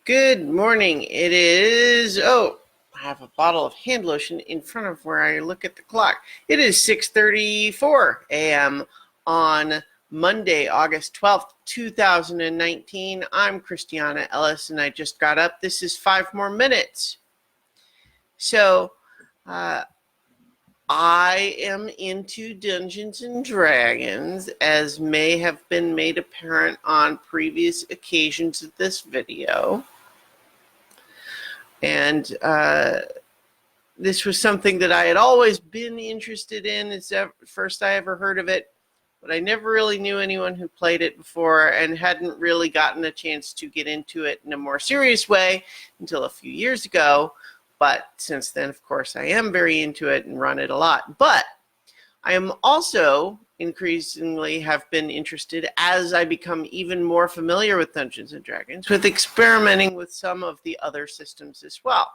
Good morning. I have a bottle of hand lotion in front of where I look at the clock. It is 6:34 a.m. on Monday, August 12th, 2019. I'm Christiana Ellis, and I just got up. This is 5 more minutes. So, uh, I am into Dungeons and Dragons, as may have been made apparent on previous occasions of this video. And this was something that I had always been interested in. It's the first I ever heard of it, but I never really knew anyone who played it before and hadn't really gotten a chance to get into it in a more serious way until a few years ago. But since then, of course, I am very into it and run it a lot. But I am also increasingly have been interested, as I become even more familiar with Dungeons and Dragons, with experimenting with some of the other systems as well.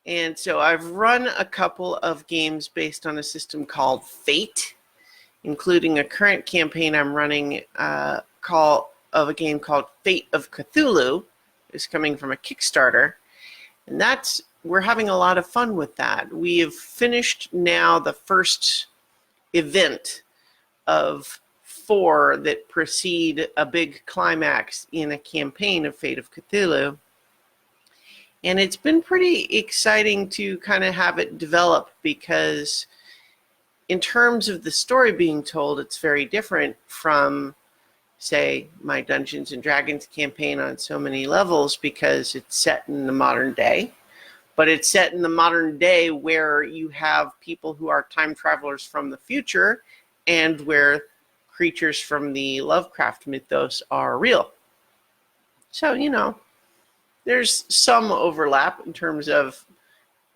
And so I've run a couple of games based on a system called Fate, including a current campaign I'm running of a game called Fate of Cthulhu. It's coming from a Kickstarter. And we're having a lot of fun with that. We have finished now the first event of 4 that precede a big climax in a campaign of Fate of Cthulhu. And it's been pretty exciting to kind of have it develop, because in terms of the story being told, it's very different from, say, my Dungeons and Dragons campaign on so many levels, because it's set in the modern day. But it's set in the modern day where you have people who are time travelers from the future, and where creatures from the Lovecraft mythos are real. So, there's some overlap in terms of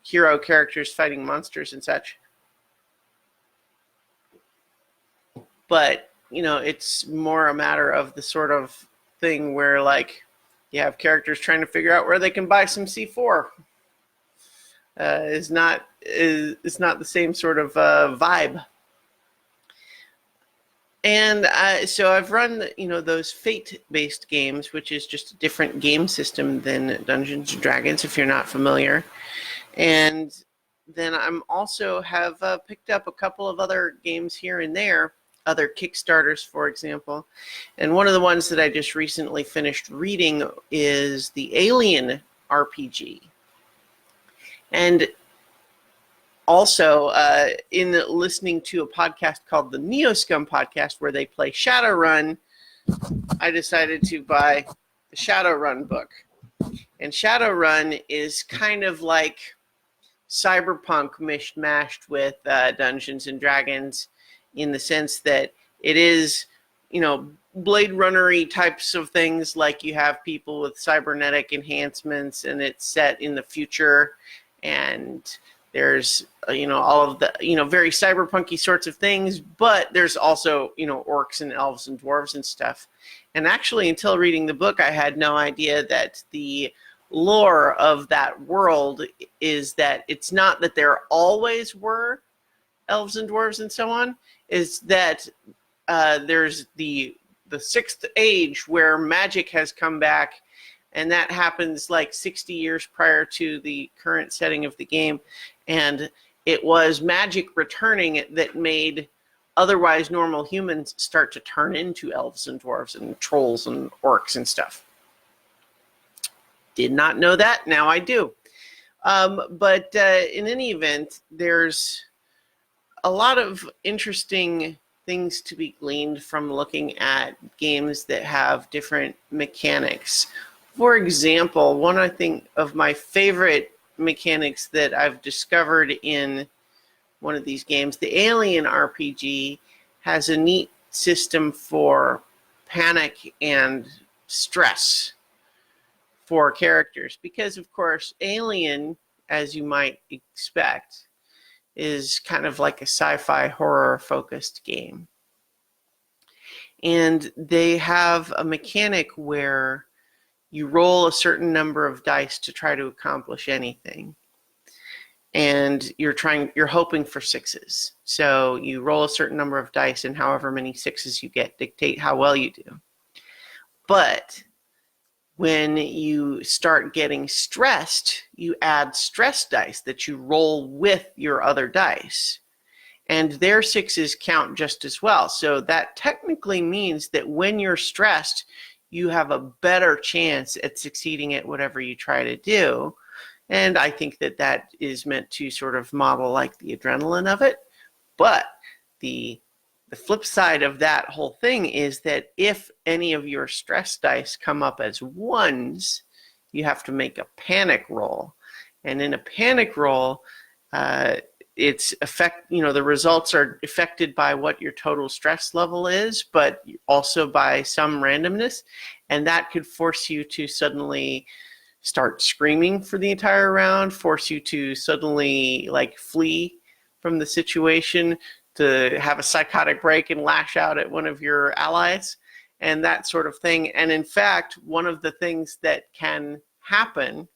hero characters fighting monsters and such. But, it's more a matter of the sort of thing where, you have characters trying to figure out where they can buy some C4. Is not the same sort of vibe. And so I've run, those Fate-based games, which is just a different game system than Dungeons and Dragons, if you're not familiar. And then I'm also have picked up a couple of other games here and there, other Kickstarters, for example. And one of the ones that I just recently finished reading is the Alien RPG. And also, in listening to a podcast called the Neoscum Podcast, where they play Shadowrun, I decided to buy the Shadowrun book. And Shadowrun is kind of like cyberpunk mishmashed with Dungeons and Dragons, in the sense that it is, Blade Runner-y types of things, like you have people with cybernetic enhancements, and it's set in the future. And there's, all of the, very cyberpunky sorts of things, but there's also, orcs and elves and dwarves and stuff. And actually, until reading the book, I had no idea that the lore of that world is that it's not that there always were elves and dwarves and so on, is that there's the Sixth Age, where magic has come back. And that happens 60 years prior to the current setting of the game. And it was magic returning that made otherwise normal humans start to turn into elves and dwarves and trolls and orcs and stuff. Did not know that. Now I do. But in any event, there's a lot of interesting things to be gleaned from looking at games that have different mechanics. For example, one I think of my favorite mechanics that I've discovered in one of these games, the Alien RPG, has a neat system for panic and stress for characters. Because, of course, Alien, as you might expect, is kind of like a sci-fi horror-focused game. And they have a mechanic where you roll a certain number of dice to try to accomplish anything. And you're hoping for 6s. So you roll a certain number of dice, and however many 6s you get dictate how well you do. But When you start getting stressed, you add stress dice that you roll with your other dice. And their sixes count just as well. So that technically means that when you're stressed, you have a better chance at succeeding at whatever you try to do. And I think that that is meant to sort of model like the adrenaline of it. But the flip side of that whole thing is that if any of your stress dice come up as ones, you have to make a panic roll. And in a panic roll, the results are affected by what your total stress level is, but also by some randomness. And that could force you to suddenly start screaming for the entire round, force you to suddenly like flee from the situation, to have a psychotic break and lash out at one of your allies, and that sort of thing. And in fact, one of the things that can happen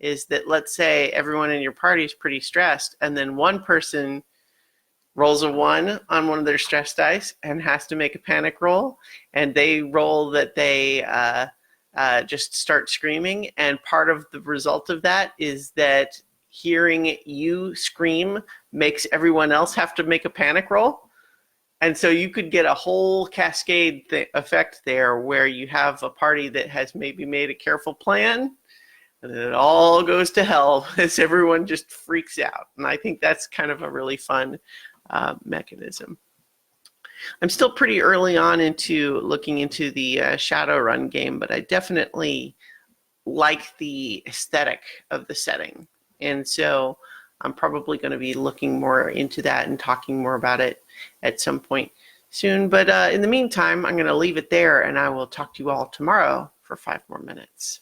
is that, let's say everyone in your party is pretty stressed, and then one person rolls a 1 on one of their stress dice and has to make a panic roll, and they roll that they just start screaming. And part of the result of that is that hearing you scream makes everyone else have to make a panic roll. And so you could get a whole cascade effect there, where you have a party that has maybe made a careful plan, and then it all goes to hell as everyone just freaks out. And I think that's kind of a really fun mechanism. I'm still pretty early on into looking into the Shadowrun game, but I definitely like the aesthetic of the setting. And so I'm probably going to be looking more into that and talking more about it at some point soon. But in the meantime, I'm going to leave it there, and I will talk to you all tomorrow for 5 more minutes.